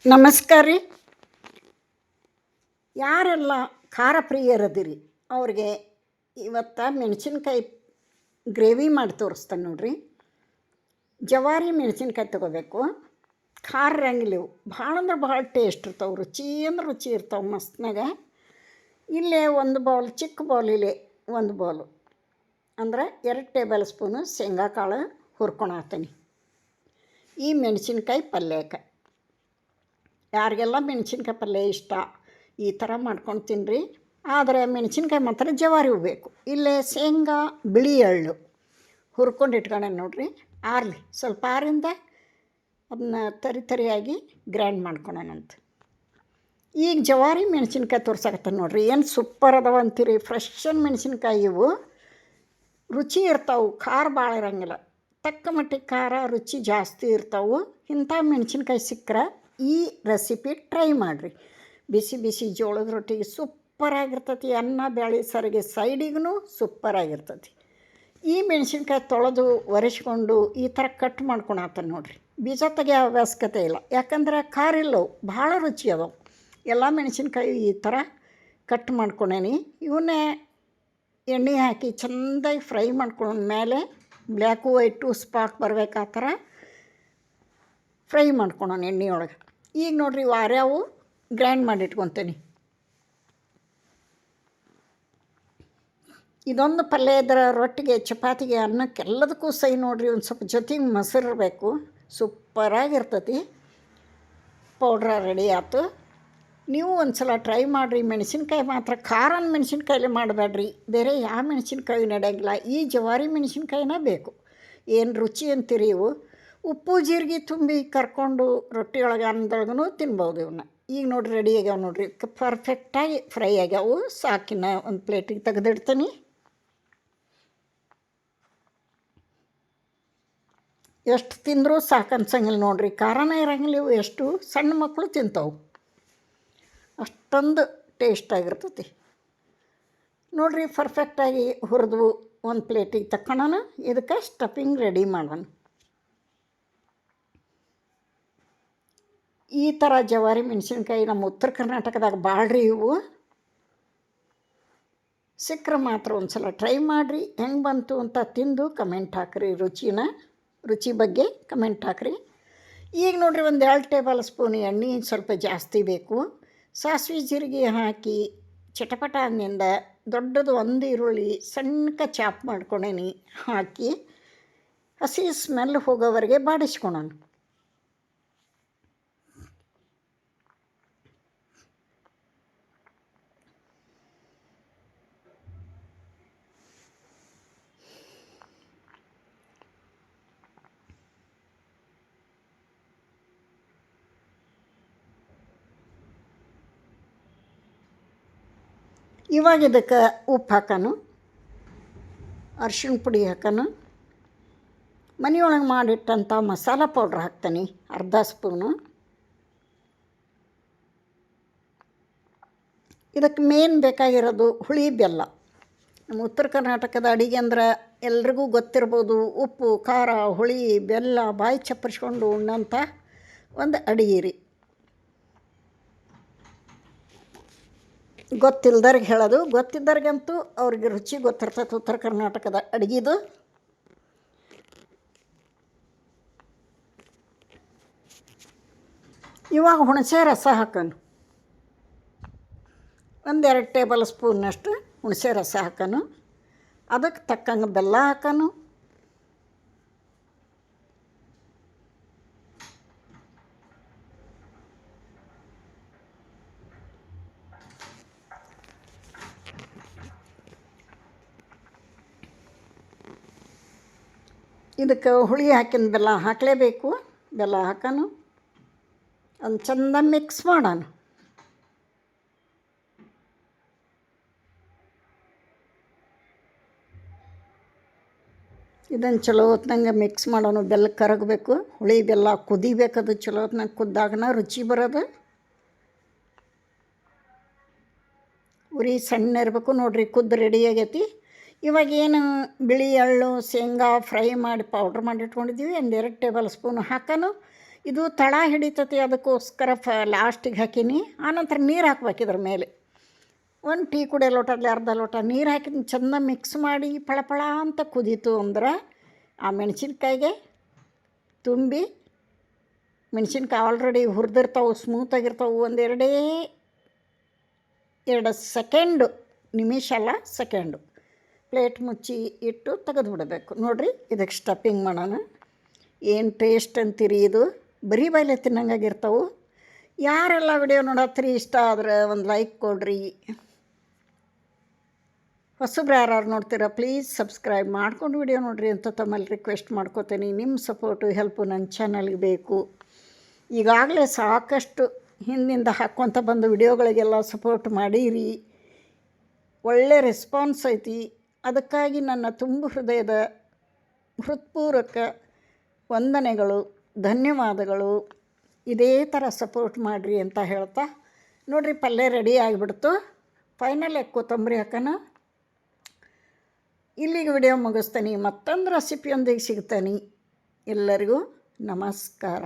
ನಮಸ್ಕಾರ ರೀ. ಯಾರೆಲ್ಲ ಖಾರ ಪ್ರಿಯರದಿರಿ ಅವ್ರಿಗೆ ಇವತ್ತು ಮೆಣಸಿನ್ಕಾಯಿ ಗ್ರೇವಿ ಮಾಡಿ ತೋರಿಸ್ತಾನೆ ನೋಡ್ರಿ. ಜವಾರಿ ಮೆಣಸಿನ್ಕಾಯಿ ತೊಗೋಬೇಕು. ಖಾರ ಇರಂಗಿಲ್ಲ ಇವು, ಭಾಳ ಅಂದ್ರೆ ಭಾಳ ಟೇಸ್ಟ್ ಇರ್ತಾವೆ, ರುಚಿ ಅಂದ್ರೆ ರುಚಿ ಇರ್ತಾವೆ ಮಸ್ತ್ನಾಗ. ಇಲ್ಲೇ ಒಂದು ಬೌಲ್, ಚಿಕ್ಕ ಬೌಲ್ ಇಲ್ಲೇ ಒಂದು ಬೌಲು ಅಂದ್ರೆ 2 ಟೇಬಲ್ ಸ್ಪೂನು ಶೇಂಗಾ ಕಾಳು ಹುರ್ಕೊಳತ್ತೀನಿ ಈ ಮೆಣಸಿನ್ಕಾಯಿ ಪಲ್ಯಕ್ಕೆ. ಯಾರಿಗೆಲ್ಲ ಮೆಣಸಿನ್ಕಾಯಿ ಪಲ್ಯ ಇಷ್ಟ ಈ ಥರ ಮಾಡ್ಕೊಂಡು ತಿನ್ನಿರಿ. ಆದರೆ ಮೆಣಸಿನ್ಕಾಯಿ ಮಾತ್ರ ಜವಾರಿ ಬೇಕು. ಇಲ್ಲೇ ಶೇಂಗಾ ಬಿಳಿ ಎಳ್ಳು ಹುರ್ಕೊಂಡು ಇಟ್ಕೊಂಡೆ ನೋಡ್ರಿ. ಆರಲಿ ಸ್ವಲ್ಪ ಆರಿಂದ ಅದನ್ನ ತರಿಯಾಗಿ ಗ್ರೈಂಡ್ ಮಾಡ್ಕೊಳೋಣಂತ. ಈಗ ಜವಾರಿ ಮೆಣಸಿನ್ಕಾಯಿ ತೋರ್ಸಕತ್ತ ನೋಡ್ರಿ. ಏನು ಸೂಪರ್ ಅದಾವ ಅಂತೀರಿ. ಫ್ರೆಶ್ ಮೆಣಸಿನ್ಕಾಯಿ ಇವು ರುಚಿ ಇರ್ತಾವೆ, ಖಾರ ಭಾಳ ಇರೋಂಗಿಲ್ಲ, ತಕ್ಕ ಮಟ್ಟಿಗೆ ಖಾರ ರುಚಿ ಜಾಸ್ತಿ ಇರ್ತಾವೆ. ಇಂಥ ಮೆಣಸಿನ್ಕಾಯಿ ಸಿಕ್ಕರೆ ಈ ರೆಸಿಪಿ ಟ್ರೈ ಮಾಡಿರಿ. ಬಿಸಿ ಬಿಸಿ ಜೋಳದ ರೊಟ್ಟಿಗೆ ಸೂಪರಾಗಿರ್ತೈತಿ. ಅನ್ನ ಬೇಳೆ ಸಾರಿಗೆ ಸೈಡಿಗೂ ಸೂಪರಾಗಿರ್ತೈತಿ. ಈ ಮೆಣಸಿನ್ಕಾಯಿ ತೊಳೆದು ಒರೆಸ್ಕೊಂಡು ಈ ಥರ ಕಟ್ ಮಾಡ್ಕೊಳತ್ತಾನೆ ನೋಡ್ರಿ. ಬೀಜ ತೆಗಿಯೋ ಅವಶ್ಯಕತೆ ಇಲ್ಲ, ಯಾಕಂದ್ರೆ ಖಾರ ಇಲ್ಲವು, ಭಾಳ ರುಚಿ ಅದಾವೆ. ಎಲ್ಲ ಮೆಣಸಿನ್ಕಾಯಿ ಈ ಥರ ಕಟ್ ಮಾಡ್ಕೊಂಡೇನಿ. ಇವನ್ನೇ ಎಣ್ಣೆ ಹಾಕಿ ಚೆಂದಾಗಿ ಫ್ರೈ ಮಾಡ್ಕೊಂಡ ಮೇಲೆ ಬ್ಲ್ಯಾಕು ವೈಟು ಸ್ಪಾಕ್ ಬರ್ಬೇಕು ಆ ಥರ ಫ್ರೈ ಮಾಡ್ಕೊಳೋಣ ಎಣ್ಣೆಯೊಳಗೆ. ಈಗ ನೋಡಿರಿ ವಾರ್ಯಾವು ಗ್ರೈಂಡ್ ಮಾಡಿ ಇಟ್ಕೊತೀನಿ. ಇದೊಂದು ಪಲ್ಯ ಇದ್ರೆ ರೊಟ್ಟಿಗೆ, ಚಪಾತಿಗೆ, ಅನ್ನಕ್ಕೆ ಎಲ್ಲದಕ್ಕೂ ಸೈ ನೋಡಿರಿ. ಒಂದು ಸ್ವಲ್ಪ ಜೊತೆಗೆ ಮೊಸರು ಇರಬೇಕು, ಸೂಪರಾಗಿರ್ತೈತಿ. ಪೌಡ್ರ ರೆಡಿ ಆಯ್ತು. ನೀವು ಒಂದು ಸಲ ಟ್ರೈ ಮಾಡಿರಿ. ಮೆಣಸಿನ್ಕಾಯಿ ಮಾತ್ರ ಖಾರನ ಮೆಣಸಿನ್ಕಾಯಿಲೆ ಮಾಡಬೇಡ್ರಿ, ಬೇರೆ ಯಾವ ಮೆಣಸಿನ್ಕಾಯಿ ನಡೆಯಂಗಿಲ್ಲ. ಈ ಜವಾರಿ ಮೆಣಸಿನ್ಕಾಯಿನ ಬೇಕು. ಏನು ರುಚಿ ಅಂತೀರಿ ಇವು. ಉಪ್ಪು ಜೀರಿಗೆ ತುಂಬಿ ಕರ್ಕೊಂಡು ರೊಟ್ಟಿಯೊಳಗೆ ಅನ್ನದೊಳಗೂ ತಿನ್ಬೋದು ಇವನ್ನ. ಈಗ ನೋಡಿರಿ ರೆಡಿ ಆಗ್ಯಾವ ನೋಡಿರಿ, ಪರ್ಫೆಕ್ಟಾಗಿ ಫ್ರೈ ಆಗ್ಯಾವು. ಸಾಕಿನ ಒಂದು ಪ್ಲೇಟಿಗೆ ತೆಗೆದಿಡ್ತೀನಿ. ಎಷ್ಟು ತಿಂದರೂ ಸಾಕು ಅನ್ಸಂಗಿಲ್ಲ ನೋಡಿರಿ. ಖಾರನೇ ಇರೋಂಗಿಲ್ಲ ಇವು. ಎಷ್ಟು ಸಣ್ಣ ಮಕ್ಕಳು ತಿಂತಾವೆ, ಅಷ್ಟೊಂದು ಟೇಸ್ಟಾಗಿರ್ತೈತಿ ನೋಡಿರಿ. ಪರ್ಫೆಕ್ಟಾಗಿ ಹುರಿದು ಒಂದು ಪ್ಲೇಟಿಗೆ ತಕ್ಕೊಳ್ಳೋಣ. ಇದಕ್ಕೆ ಸ್ಟಫಿಂಗ್ ರೆಡಿ ಮಾಡೋಣ. ಈ ಥರ ಜವಾರಿ ಮೆಣಸಿನ್ಕಾಯಿ ನಮ್ಮ ಉತ್ತರ ಕರ್ನಾಟಕದಾಗ ಭಾಳ್ರಿ ಇವು. ಸಿಕ್ಕರೆ ಮಾತ್ರ ಒಂದು ಸಲ ಟ್ರೈ ಮಾಡಿರಿ. ಹೆಂಗೆ ಬಂತು ಅಂತ ತಿಂದು ಕಮೆಂಟ್ ಹಾಕಿರಿ. ರುಚಿ ಬಗ್ಗೆ ಕಮೆಂಟ್ ಹಾಕಿರಿ. ಈಗ ನೋಡಿರಿ ಒಂದು 2 ಟೇಬಲ್ ಸ್ಪೂನ್ ಎಣ್ಣೆ ಸ್ವಲ್ಪ ಜಾಸ್ತಿ ಬೇಕು. ಸಾಸಿವೆ ಜೀರಿಗೆ ಹಾಕಿ ಚಟಪಟ ಅಂದಿಂದ ದೊಡ್ಡದು ಒಂದು ಈರುಳ್ಳಿ ಸಣ್ಣಕ್ಕೆ ಚಾಪ್ ಮಾಡ್ಕೊಂಡೇನಿ ಹಾಕಿ ಹಸಿ ಸ್ಮೆಲ್ ಹೋಗೋವರೆಗೆ ಬಾಡಿಸ್ಕೊಳೋಣ. ಇವಾಗ ಇದಕ್ಕೆ ಉಪ್ಪು ಹಾಕೋಣ, ಅರ್ಶಿಣ ಪುಡಿ ಹಾಕೋಣ, ಮನೆಯೊಳಗೆ ಮಾಡಿಟ್ಟಂಥ ಮಸಾಲ ಪೌಡ್ರ್ ಹಾಕ್ತೀನಿ ಅರ್ಧ ಸ್ಪೂನು. ಇದಕ್ಕೆ ಮೇನ್ ಬೇಕಾಗಿರೋದು ಹುಳಿ ಬೆಲ್ಲ. ನಮ್ಮ ಉತ್ತರ ಕರ್ನಾಟಕದ ಅಡುಗೆ ಅಂದ್ರೆ ಎಲ್ರಿಗೂ ಗೊತ್ತಿರ್ಬೋದು. ಉಪ್ಪು ಖಾರ ಹುಳಿ ಬೆಲ್ಲ ಬಾಯಿ ಚಪ್ಪರಿಸ್ಕೊಂಡು ಉಣ್ಣಂಥ ಒಂದು ಅಡುಗೆ ರೀ. ಗೊತ್ತಿಲ್ದವ್ರಿಗೆ ಹೇಳೋದು, ಗೊತ್ತಿದ್ದವ್ರಿಗಂತೂ ಅವ್ರಿಗೆ ರುಚಿ ಗೊತ್ತಿರ್ತೈತೆ ಉತ್ತರ ಕರ್ನಾಟಕದ ಅಡುಗೆದು. ಇವಾಗ ಹುಣಸೆ ರಸ ಹಾಕೋಣ. 1-2 ಟೇಬಲ್ ಸ್ಪೂನ್ನಷ್ಟು ಹುಣಸೆ ರಸ ಹಾಕೋಣ. ಅದಕ್ಕೆ ತಕ್ಕಂಗೆ ಬೆಲ್ಲ ಹಾಕೋಣ. ಇದಕ್ಕೆ ಹುಳಿ ಹಾಕಿದ ಬೆಲ್ಲ ಹಾಕಲೇಬೇಕು. ಬೆಲ್ಲ ಹಾಕೋಣ, ಒಂದು ಚಂದ ಮಿಕ್ಸ್ ಮಾಡೋಣ. ಇದನ್ನು ಚಲೋ ಹೊತ್ನಂಗೆ ಮಿಕ್ಸ್ ಮಾಡೋಣ. ಬೆಲ್ಲ ಕರಗಬೇಕು, ಹುಳಿ ಬೆಲ್ಲ ಕುದಿಬೇಕದು. ಚಲೋ ಹೊತ್ನಾಗ ಕುದ್ದಾಗನ ರುಚಿ ಬರೋದು. ಉರಿ ಸಣ್ಣ ಇರಬೇಕು ನೋಡಿರಿ. ಕುದ್ದು ರೆಡಿ ಆಗೈತಿ. ಇವಾಗೇನು ಬಿಳಿ ಎಳ್ಳು ಶೇಂಗಾ ಫ್ರೈ ಮಾಡಿ ಪೌಡ್ರ್ ಮಾಡಿ ಇಟ್ಕೊಂಡಿದ್ದೀವಿ 1-2 ಟೇಬಲ್ ಸ್ಪೂನ್ ಹಾಕೋಣ. ಇದು ತಳ ಹಿಡಿತತಿ, ಅದಕ್ಕೋಸ್ಕರ ಲಾಸ್ಟಿಗೆ ಹಾಕೀನಿ. ಆನಂತರ ನೀರು ಹಾಕ್ಬೇಕು ಇದ್ರ ಮೇಲೆ. 1 ಟೀ ಕುಡಿಯೋ ಲೋಟದಲ್ಲಿ ಅರ್ಧ ಲೋಟ ನೀರು ಹಾಕಿದ ಚೆಂದ ಮಿಕ್ಸ್ ಮಾಡಿ ಫಳ ಅಂತ ಕುದೀತು ಅಂದ್ರೆ ಆ ಮೆಣಸಿನ್ಕಾಯಿಗೆ ತುಂಬಿ, ಮೆಣಸಿನ್ಕಾಯಿ ಆಲ್ರೆಡಿ ಹುರಿದಿರ್ತಾವೆ, ಸ್ಮೂತಾಗಿರ್ತಾವೆ. 2 ಸೆಕೆಂಡು, ನಿಮಿಷ ಅಲ್ಲ ಸೆಕೆಂಡು, ಪ್ಲೇಟ್ ಮುಚ್ಚಿ ಇಟ್ಟು ತೆಗೆದು ಬಿಡಬೇಕು. ನೋಡಿರಿ, ಇದಕ್ಕೆ ಸ್ಟಫಿಂಗ್ ಮಾಡೋಣ. ಏನು ಟೇಸ್ಟ್ ಅಂತೀರಿ, ಇದು ಬರೀ ಬಾಯಿಲೆ ತಿನ್ನಂಗಾಗಿರ್ತಾವೆ. ಯಾರೆಲ್ಲ ವಿಡಿಯೋ ನೋಡತ್ತೀರಿ, ಇಷ್ಟ ಆದರೆ ಒಂದು ಲೈಕ್ ಕೊಡ್ರಿ. ಹೊಸಬ್ರು ಯಾರು ನೋಡ್ತೀರಾ ಪ್ಲೀಸ್ ಸಬ್ಸ್ಕ್ರೈಬ್ ಮಾಡ್ಕೊಂಡು ವಿಡಿಯೋ ನೋಡಿರಿ ಅಂತ ತಮ್ಮಲ್ಲಿ ರಿಕ್ವೆಸ್ಟ್ ಮಾಡ್ಕೋತೀನಿ. ನಿಮ್ಮ ಸಪೋರ್ಟು ಹೆಲ್ಪು ನನ್ನ ಚಾನಲ್ಗೆ ಬೇಕು. ಈಗಾಗಲೇ ಸಾಕಷ್ಟು ಹಿಂದಿಂದ ಹಾಕ್ಕೊತ ಬಂದು ವಿಡಿಯೋಗಳಿಗೆಲ್ಲ ಸಪೋರ್ಟ್ ಮಾಡೀರಿ, ಒಳ್ಳೆ ರೆಸ್ಪಾನ್ಸ್ ಐತಿ. ಅದಕ್ಕಾಗಿ ನನ್ನ ತುಂಬ ಹೃದಯದ ಹೃತ್ಪೂರ್ವಕ ವಂದನೆಗಳು, ಧನ್ಯವಾದಗಳು. ಇದೇ ಥರ ಸಪೋರ್ಟ್ ಮಾಡಿರಿ ಅಂತ ಹೇಳ್ತಾ, ನೋಡಿರಿ ಪಲ್ಯ ರೆಡಿ ಆಗಿಬಿಡ್ತು. ಫೈನಲ್ ಕೊತ್ತಂಬರಿ ಹಾಕೋಣ. ಇಲ್ಲಿಗೆ ವಿಡಿಯೋ ಮುಗಿಸ್ತೀನಿ. ಮತ್ತೊಂದು ರೆಸಿಪಿಯೊಂದಿಗೆ ಸಿಗ್ತೀನಿ. ಎಲ್ಲರಿಗೂ ನಮಸ್ಕಾರ.